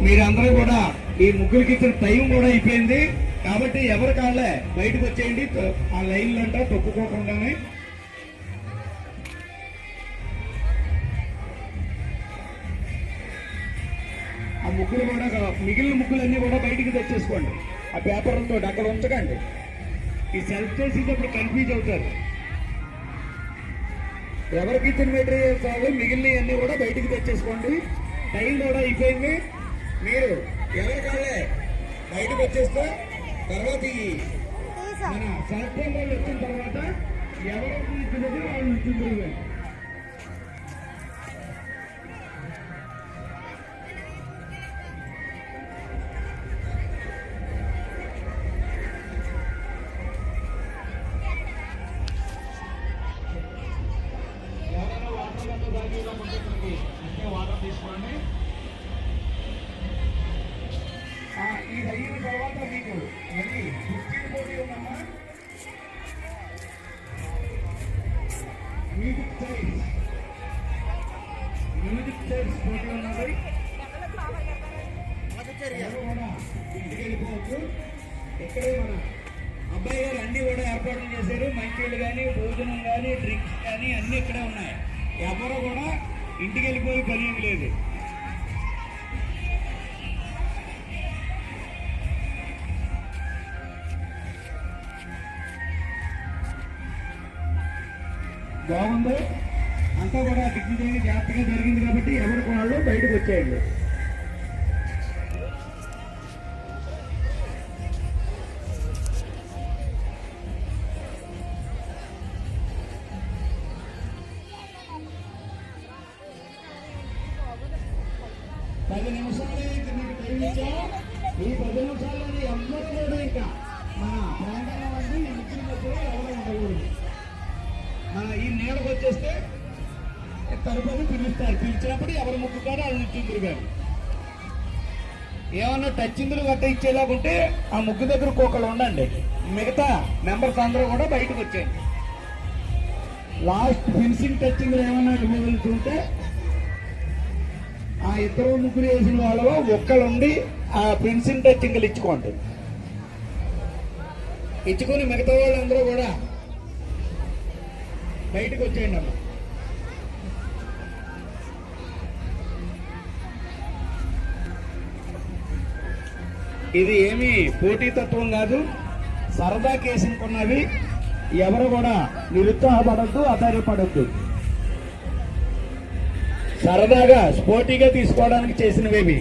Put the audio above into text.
మీరందరూ కూడా ఈ ముగ్గురికి ఇచ్చిన టైం కూడా అయిపోయింది కాబట్టి ఎవరి కాళ్ళే బయటకు వచ్చేయండి. ఆ లైన్లు అంటా తొక్కుకోకుండానే ఆ ముగ్గులు కూడా మిగిలిన ముగ్గులన్నీ కూడా బయటికి తెచ్చేసుకోండి. ఆ పేపర్లతో అక్కడ ఉంచకండి. ఈ సెల్ఫ్ చేసేటప్పుడు కన్ఫ్యూజ్ అవుతారు. ఎవరికి ఇచ్చిన మెటీరియల్ చాలు మిగిలినవన్నీ కూడా బయటికి తెచ్చేసుకోండి. టైం కూడా అయిపోయింది. మీరు ఎవరి కాళ్ళే బయటకు వచ్చేస్తే తర్వాత మన సెల్ఫ్ వాళ్ళు వచ్చిన తర్వాత ఎవరికి ఇచ్చినది వాళ్ళు ఇచ్చింది. వాటర్ తీసుకోండి. ఇది అయిన తర్వాత మీకు మళ్ళీ 15 పోటీ ఉందమ్మా. మ్యూజిక్ చైర్స్ పోటీ ఉన్నది. ఇంటికి వెళ్ళిపోవచ్చు. ఇక్కడే మన అబ్బాయి గారు అన్ని కూడా ఏర్పాట్లు చేశారు. మంచిళ్ళు కానీ భోజనం కానీ డ్రింక్స్ కానీ అన్ని ఇక్కడే ఉన్నాయి. ఎవరు కూడా ఇంటికి వెళ్ళిపోయి పని ఏమి లేదు. బాగుంది అంతా కూడా దిగ్విజయంగా జాగ్రత్తగా జరిగింది కాబట్టి ఎవరికి వాళ్ళు బయటకు వచ్చేయండి. పది నిమిషాలే మీకు టైం ఇచ్చా. ఈ 10 నిమిషాలని అందరూ కూడా ఇంకా మన ప్రాంతంలో వంటి ముఖ్యం దగ్గర ఎవరు ఉండకూడదు. ఈ నీడకు వచ్చేస్తే తరపుని పిలుస్తారు. పిలిచినప్పుడు ఎవరు ముక్కుతారో వాళ్ళు ఇచ్చిందురు గారు. ఏమన్నా టచ్చిందులు గట్ట ఇచ్చేలాగుంటే ఆ ముగ్గు దగ్గర ఒకళ్ళు ఉండండి. మిగతా మెంబర్స్ అందరూ కూడా బయటకు వచ్చేయండి. లాస్ట్ ఫినిషింగ్ టచ్చింగ్లు ఏమన్నా మొదలుతుంటే ఆ ఇద్దరు ముగ్గురు వేసిన వాళ్ళలో ఒక్కళ్ళుండి ఆ ఫినిషింగ్ టచ్చింగ్లు ఇచ్చుకోండి. ఇచ్చుకొని మిగతా వాళ్ళందరూ కూడా బయటకు వచ్చేయండి అమ్మా. ఇది ఏమీ పోటీతత్వం కాదు, సరదా కేసుకున్నవి. ఎవరు కూడా నిరుత్సాహపడద్దు, ఆధారపడద్దు. సరదాగా స్పోర్టీగా తీసుకోవడానికి చేసినవేవి.